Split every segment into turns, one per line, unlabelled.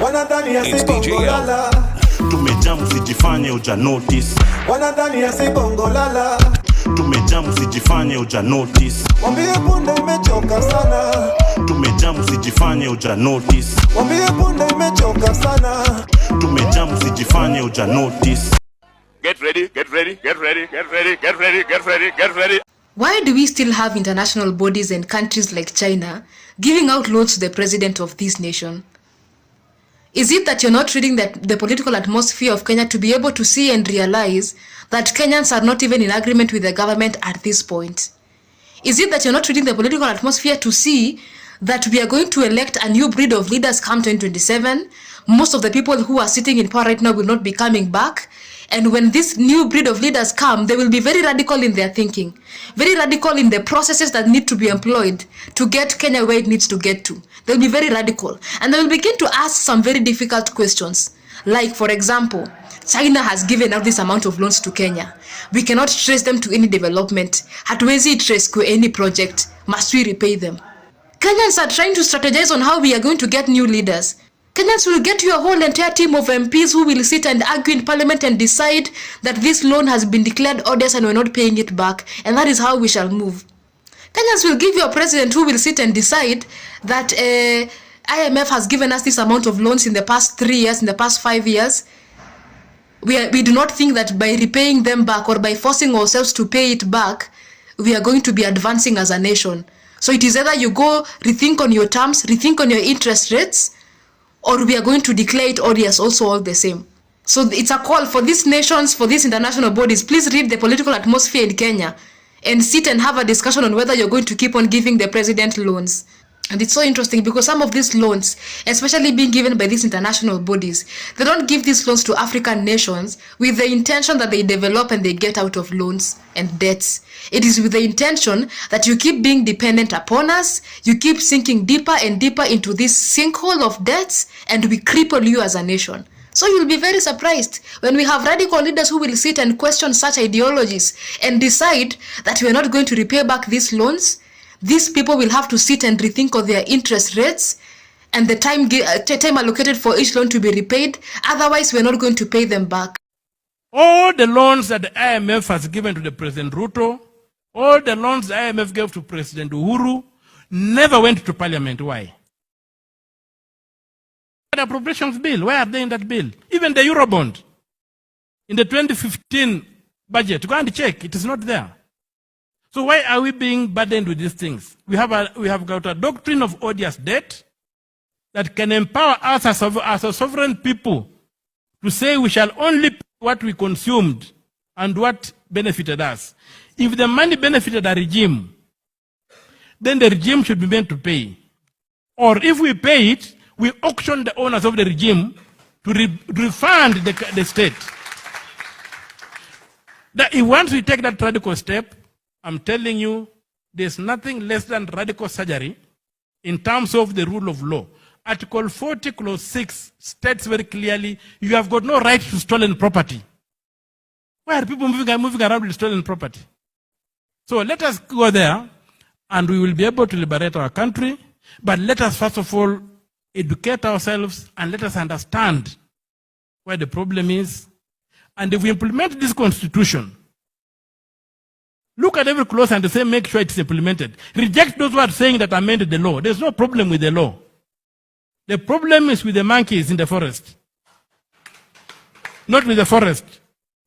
Wanadhani asibongo lala.
Tumejamu sijifanye uja notice.
Wanadhani asibongo lala.
Tumejamu sijifanye uja notice.
Wambie punde imechoka sana.
Tumejamu sijifanye uja notice.
Wambie punde imechoka sana.
Tumejamu sijifanye uja notice.
Get ready, get ready, get ready, get ready, get ready, get ready, get ready.
Why do we still have international bodies and countries like China giving out loans to the president of this nation? Is it that you're not reading the political atmosphere of Kenya to be able to see and realize that Kenyans are not even in agreement with the government at this point? Is it that you're not reading the political atmosphere to see that we are going to elect a new breed of leaders come 2027? Most of the people who are sitting in power right now will not be coming back. And when this new breed of leaders come, they will be very radical in their thinking, very radical in the processes that need to be employed to get Kenya where it needs to get to. They'll be very radical. And they will begin to ask some very difficult questions. Like, for example, China has given out this amount of loans to Kenya. We cannot trace them to any development. Hatuwezi trace to any project. Must we repay them? Kenyans are trying to strategize on how we are going to get new leaders. Kenyans will get you a whole entire team of MPs who will sit and argue in parliament and decide that this loan has been declared odious and we're not paying it back, and that is how we shall move. Kenyans will give you a president who will sit and decide that IMF has given us this amount of loans in the past 3 years, in the past 5 years. We do not think that by repaying them back or by forcing ourselves to pay it back, we are going to be advancing as a nation. So it is either you go rethink on your terms, rethink on your interest rates, or we are going to declare it odious also all the same. So it's a call for these nations, for these international bodies, please read the political atmosphere in Kenya and sit and have a discussion on whether you're going to keep on giving the president loans. And it's so interesting because some of these loans, especially being given by these international bodies, they don't give these loans to African nations with the intention that they develop and they get out of loans and debts. It is with the intention that you keep being dependent upon us, you keep sinking deeper and deeper into this sinkhole of debts, and we cripple you as a nation. So you'll be very surprised when we have radical leaders who will sit and question such ideologies and decide that we are not going to repay back these loans. These people will have to sit and rethink of their interest rates and the time allocated for each loan to be repaid. Otherwise, we're not going to pay them back.
All the loans that the IMF has given to the President Ruto, all the loans the IMF gave to President Uhuru, never went to Parliament. Why? The appropriations bill, where are they in that bill? Even the Eurobond, in the 2015 budget, go and check, it is not there. So why are we being burdened with these things? We have got a doctrine of odious debt that can empower us as a sovereign people to say we shall only pay what we consumed and what benefited us. If the money benefited a regime, then the regime should be meant to pay. Or if we pay it, we auction the owners of the regime to refund the state. That once we take that radical step, I'm telling you, there's nothing less than radical surgery in terms of the rule of law. Article 40, clause 6 states very clearly, you have got no right to stolen property. Why are people moving around with stolen property? So let us go there, and we will be able to liberate our country. But let us first of all educate ourselves, and let us understand where the problem is. And if we implement this constitution, look at every clause and say, make sure it's implemented. Reject those who are saying that amended the law. There's no problem with the law. The problem is with the monkeys in the forest. Not with the forest.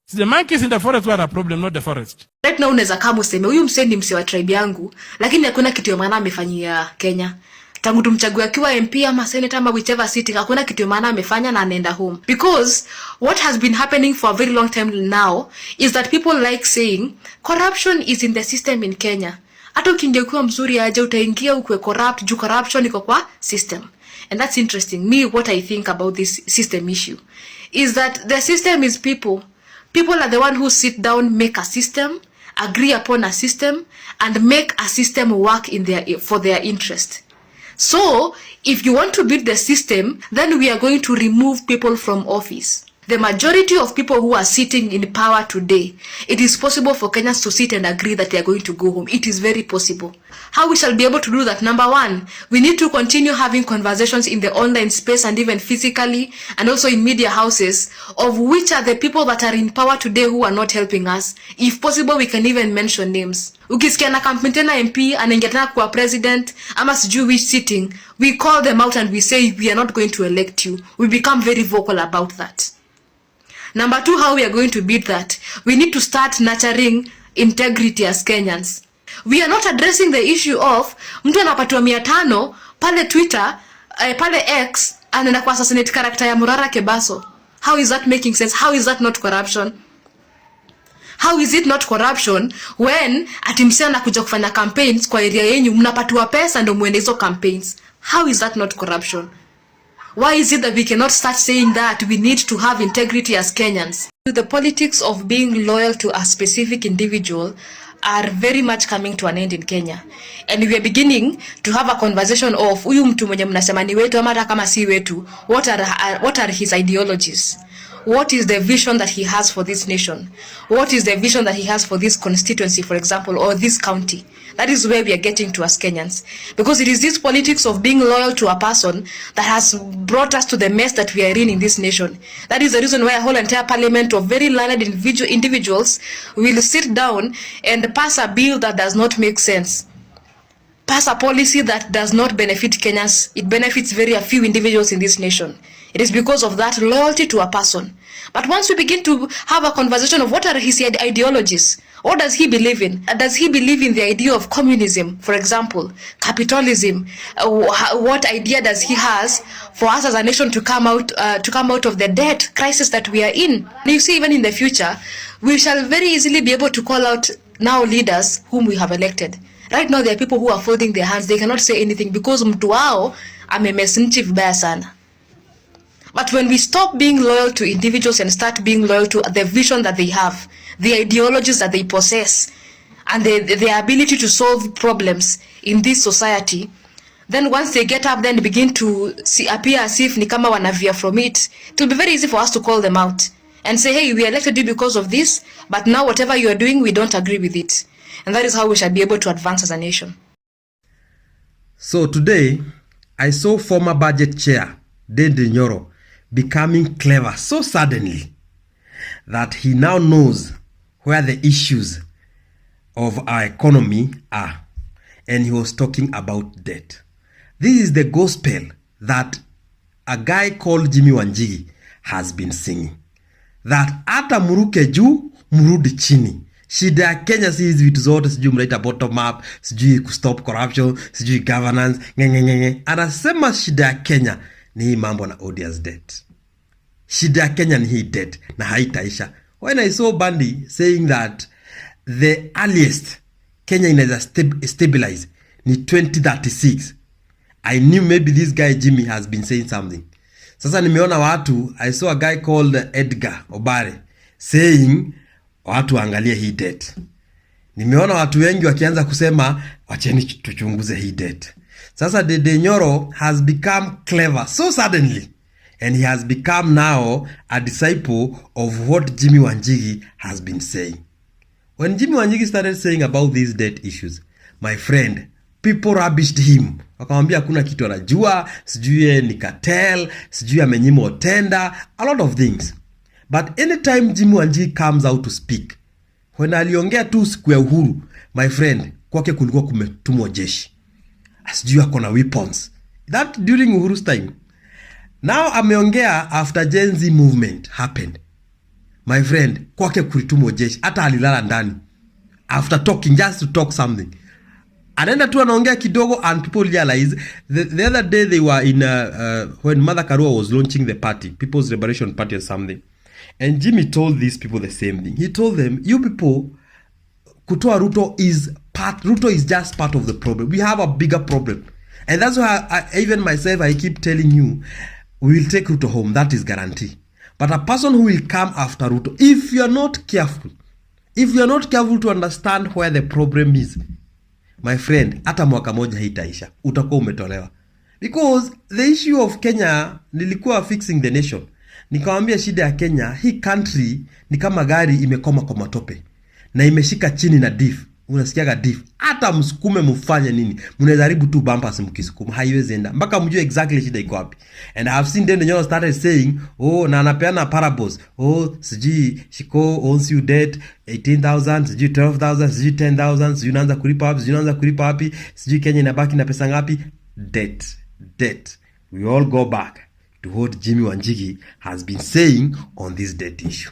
It's the monkeys in the forest who are a problem, not the forest.
Right now unaweza kama useme huyu msee ni msee wa tribe yangu, lakini hakuna kitu ya maana amefanyia Kenya. Tangu tumchague akiwa MP ama senator ama whichever sitting, hakuna kitu ya maana amefanya na anaenda home. Because what has been happening for a very long time now is that people like saying corruption is in the system in Kenya. Hata ukingekuwa mzuri aje utaingia ukwe corrupt, juu corruption iko kwa system. And that's interesting. Me, what I think about this system issue is that the system is people. People are the one who sit down, make a system, agree upon a system, and make a system work for their interest. So, if you want to beat the system, then we are going to remove people from office. The majority of people who are sitting in power today, it is possible for Kenyans to sit and agree that they are going to go home. It is very possible. How we shall be able to do that? Number one, we need to continue having conversations in the online space and even physically and also in media houses of which are the people that are in power today who are not helping us. If possible, we can even mention names. Ukisikia na campaign tena MP anaingia tena kuwa president ama sijui which sitting, we call them out and we say we are not going to elect you. We become very vocal about that. Number two, how we are going to beat that? We need to start nurturing integrity as Kenyans. We are not addressing the issue of mtu anapatiwa 500 pale Twitter, pale X, anaenda kwa assassinate character ya Murara Kebaso. How is that making sense? How is that not corruption? How is it not corruption when atimsia anakuja kufanya campaigns kwa area yenyu mnapatiwa pesa ndio muende hizo campaigns? How is that not corruption? Why is it that we cannot start saying that we need to have integrity as Kenyans? The politics of being loyal to a specific individual are very much coming to an end in Kenya. And we are beginning to have a conversation of huyu mtu mwenye mnasema ni wetu ama hata kama si wetu, what are his ideologies? What is the vision that he has for this nation? What is the vision that he has for this constituency, for example, or this county? That is where we are getting to as Kenyans. Because it is this politics of being loyal to a person that has brought us to the mess that we are in this nation. That is the reason why a whole entire parliament of very learned individuals will sit down and pass a bill that does not make sense. Pass a policy that does not benefit Kenyans. It benefits very few individuals in this nation. It is because of that loyalty to a person. But once we begin to have a conversation of what are his ideologies, what does he believe in? Does he believe in the idea of communism, for example, capitalism? What idea does he has for us as a nation to come out of the debt crisis that we are in? And you see, even in the future, we shall very easily be able to call out now leaders whom we have elected. Right now, there are people who are folding their hands. They cannot say anything because mtu wao amemesnchi vibaya sana. But when we stop being loyal to individuals and start being loyal to the vision that they have, the ideologies that they possess, and their ability to solve problems in this society, then once they get up, then begin to appear as if ni kama wanavia from it, it will be very easy for us to call them out and say, hey, we elected you because of this, but now whatever you are doing, we don't agree with it. And that is how we shall be able to advance as a nation.
So today, I saw former budget chair, Dede Nyoro, becoming clever so suddenly that he now knows where the issues of our economy are. And he was talking about debt. This is the gospel that a guy called Jimmy Wanjigi has been singing. That ata muruke juu, murudi chini. Shida ya Kenya si hizi vitu zote, sijui mnaita bottom up, sijui kustop corruption, sijui governance, ngengengenge. Anasema shida ya Kenya ni hii mambo na Odious debt. Shida ya Kenya ni hii debt na haitaisha. When I saw Bandi saying that the earliest Kenya inaweza stabilize ni 2036, I knew maybe this guy Jimmy has been saying something. Sasa nimeona watu, I saw a guy called Edgar Obare saying watu angalia hii debt. Nimeona watu wengi wakianza kusema wacheni tuchunguze hii debt. Sasa Dede Nyoro has become clever so suddenly, and he has become now a disciple of what Jimmy Wanjigi has been saying. When Jimmy Wanjigi started saying about these debt issues, my friend, people rubbished him. Wakamwambia hakuna kitu anajua, sijui ni cartel, sijui amenyimwa tender, a lot of things. But anytime Jimmy Wanjigi comes out to speak, when aliongea tu siku ya uhuru, my friend, kwake kulikuwa kumetumwa jeshi. Sijui ako na weapons. That during Uhuru's time. Now ameongea after Gen Z movement happened. My friend, kwake kulitumwa jeshi. Hata alilala ndani. After talking, just to talk something. Anaenda tu anaongea kidogo and people realize. The other day they were in, when Mother Karua was launching the party, People's Liberation Party or something. And Jimmy told these people the same thing. He told them, you people, kutoa Ruto is just part of the problem. We have a bigger problem. And that's why even myself, I keep telling you, we will take Ruto home. That is guarantee. But a person who will come after Ruto, if you are not careful to understand where the problem is, my friend, hata mwaka moja haitaisha. Utakuwa umetolewa. Because the issue of Kenya, nilikuwa fixing the nation. Nikamwambia shida ya Kenya, hii country ni kama gari imekoma kwa matope na imeshika chini na diff. Unasikiaga diff. Hata msukume mfanye nini, mnaweza haribu tu bumpers mkisukuma, haiwezi enda mpaka mjue exactly shida iko wapi. And I have seen them, you know, started saying, oh, na anapeana parables, oh, sijui Shiko owns you debt 18,000, sijui 12,000, sijui 10,000, sijui unaanza kulipa wapi, sijui unaanza kulipa wapi, sijui Kenya inabaki na pesa ngapi. Debt. We all go back to what Jimmy Wanjigi has been saying on this debt issue.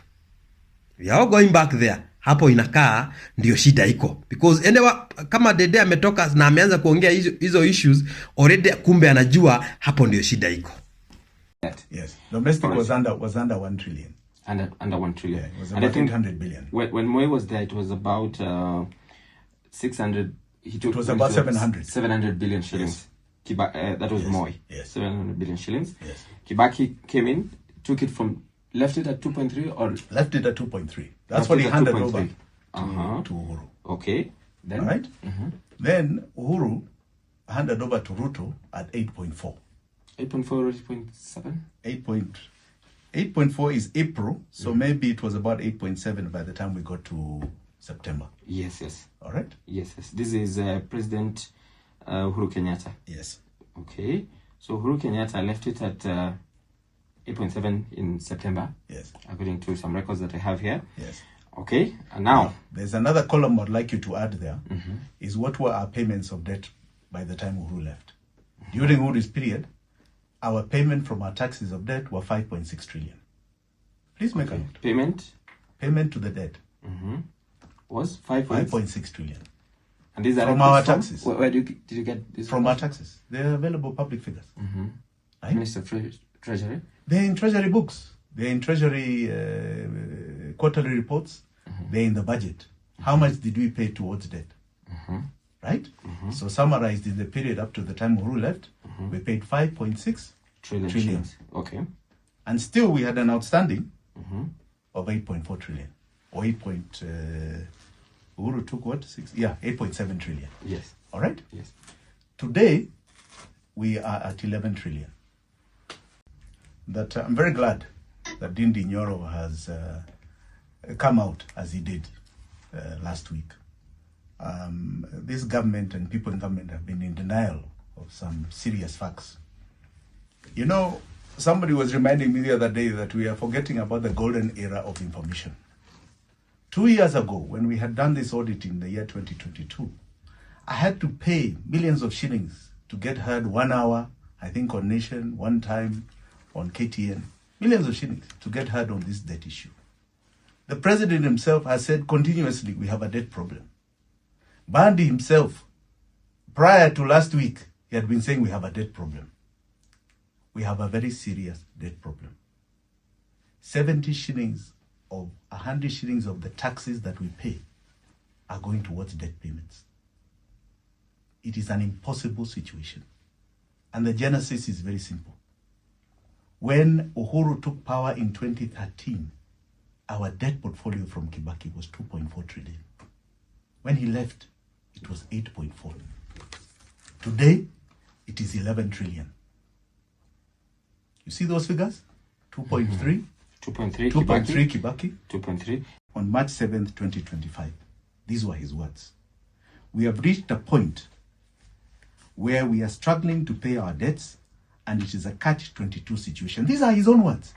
We are all going back there. Hapo inakaa ndio shida iko, because anyway, kama Dede ametoka na ameanza kuongea hizo issues already, kumbe anajua hapo ndio shida iko.
Yes, domestic was under 1 trillion.
Under 1 trillion.
Yeah, it was about 800 billion.
When Moi was there, it was about 600.
It was about
700 billion shillings. Yes. That was Moi.
Yes.
700 billion shillings.
Yes.
Kibaki came in, left it at 2.3 or
left it at 2.3. That's what he handed over to Uhuru.
Okay. Then.
All right. Then Uhuru handed over to Ruto at 8.4.
8.4 or 8.7?
8.4 is April, so maybe it was about 8.7 by the time we got to September.
Yes.
All right.
Yes. This is President Uhuru Kenyatta.
Yes.
Okay. So Uhuru Kenyatta left it at 8.7 in September.
Yes.
According to some records that I have here.
Yes.
Okay. And now
there's another column I'd like you to add there. Is what were our payments of debt by the time Uhuru left. During Uhuru's period, our payment from our taxes of debt were 5.6 trillion. Please make a note.
Payment
to the debt
was
5.6 trillion.
And these are
from our taxes.
Where did you get this
from our taxes? They're available public figures. Right?
Minister of Treasury?
They're in Treasury books. They're in Treasury quarterly reports. They're in the budget. How much did we pay towards debt? Right? So summarized in the period up to the time Uhuru left, we paid 5.6 trillion.
Okay.
And still we had an outstanding of 8.4 trillion. Or 8. Uhuru took what? 8.7 trillion.
Yes.
All right?
Yes.
Today, we are at 11 trillion. That I'm very glad that Ndindi Nyoro has come out as he did last week. This government and people in government have been in denial of some serious facts. You know, somebody was reminding me the other day that we are forgetting about the golden era of information. 2 years ago, when we had done this audit in the year 2022, I had to pay millions of shillings to get heard 1 hour, I think on Nation, one time on KTN. Millions of shillings to get heard on this debt issue. The president himself has said continuously we have a debt problem. Bandi himself, prior to last week, he had been saying we have a debt problem. We have a very serious debt problem. 70 shillings of 100 shillings of the taxes that we pay are going towards debt payments. It is an impossible situation. And the genesis is very simple. When Uhuru took power in 2013, our debt portfolio from Kibaki was 2.4 trillion. When he left, it was 8.4. Today, it is 11 trillion. You see those figures? 2.3.
2.3
Kibaki.
2.3.
On March 7th, 2025. These were his words. We have reached a point where we are struggling to pay our debts, and it is a catch-22 situation. These are his own words.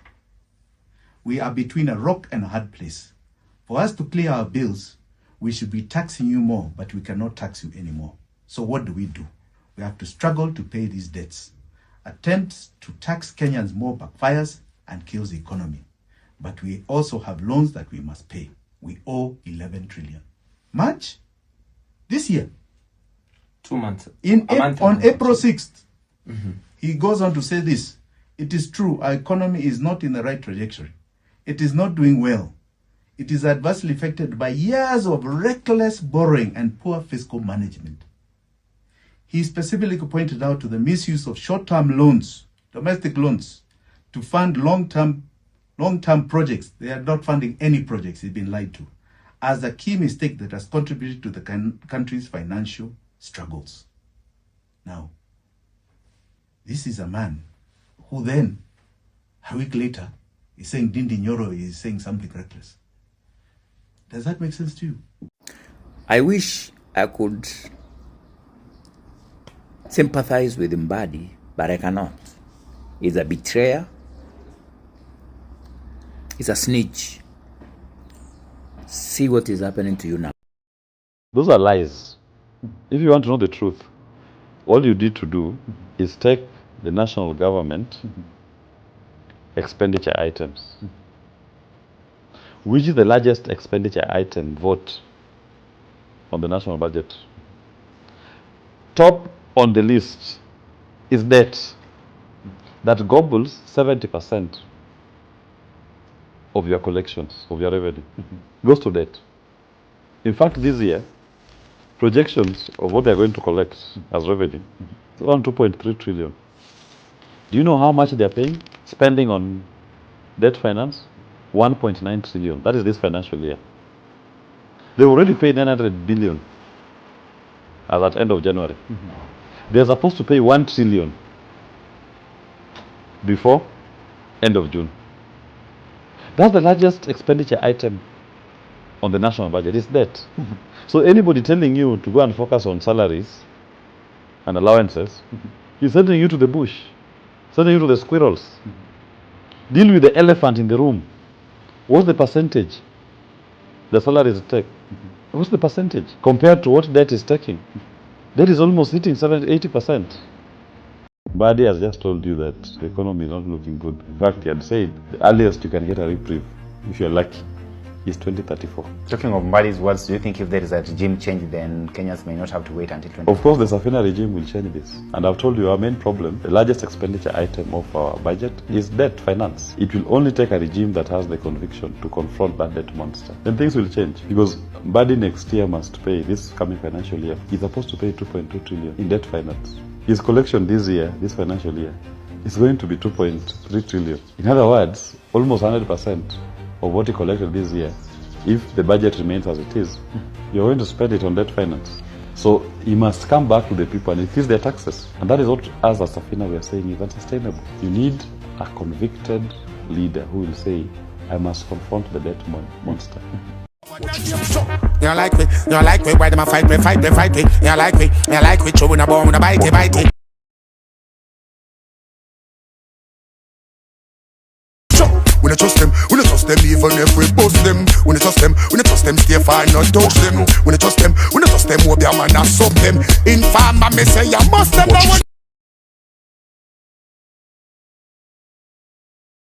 We are between a rock and a hard place. For us to clear our bills, we should be taxing you more, but we cannot tax you anymore. So what do? We have to struggle to pay these debts. Attempts to tax Kenyans more backfires and kills the economy. But we also have loans that we must pay. We owe 11 trillion. March this year.
2 months.
On April 6th, he goes on to say this. It is true, our economy is not in the right trajectory. It is not doing well. It is adversely affected by years of reckless borrowing and poor fiscal management. He specifically pointed out to the misuse of short-term loans, domestic loans, to fund long-term projects. They are not funding any projects. He's been lied to, as a key mistake that has contributed to the country's financial struggles. Now, this is a man who then, a week later, is saying Dindi Nyoro is saying something reckless. Does that make sense to you?
I wish I could sympathize with Mbadi, but I cannot. He's a betrayer. He's a snitch. See what is happening to you now.
Those are lies. If you want to know the truth, all you need to do is take the national government expenditure items. Which is the largest expenditure item vote on the national budget? Top on the list is debt that gobbles 70% of your collections, of your revenue. Goes to debt. In fact, this year, projections of what they're going to collect as revenue is around 2.3 trillion. Do you know how much they're paying? Spending on debt finance? 1.9 trillion. That is this financial year. They already paid 900 billion as at end of January. They're supposed to pay 1 trillion before end of June. That's the largest expenditure item on the national budget, is debt. So anybody telling you to go and focus on salaries and allowances, he's sending you to the bush, sending you to the squirrels. Deal with the elephant in the room. What's the percentage the salaries take? What's the percentage compared to what debt is taking? Debt is almost hitting 70-80%. Badi has just told you that the economy is not looking good. In fact, he had said the earliest you can get a reprieve, if you're lucky, is 2034.
Talking of Mbadi's words, do you think if there is a regime change, then Kenyans may not have to wait until 2034?
Of course, the Safina regime will change this. And I've told you our main problem, the largest expenditure item of our budget is debt finance. It will only take a regime that has the conviction to confront that debt monster. Then things will change. Because Mbadi next year must pay, this coming financial year, he's supposed to pay 2.2 trillion in debt finance. His collection this year, this financial year, is going to be 2.3 trillion. In other words, almost 100% of what he collected this year, if the budget remains as it is, you're going to spend it on debt finance. So he must come back to the people and increase their taxes. And that is what, as a Safina, we are saying is unsustainable. You need a convicted leader who will say, I must confront the debt monster.
You like me, why them a fight me? You like me, chewing a bone, a bite. We don't trust them, even if we bust them. We don't trust them, stay far, not touch them. We don't trust them, hope their man not sub them. Informer, me say, you must them, now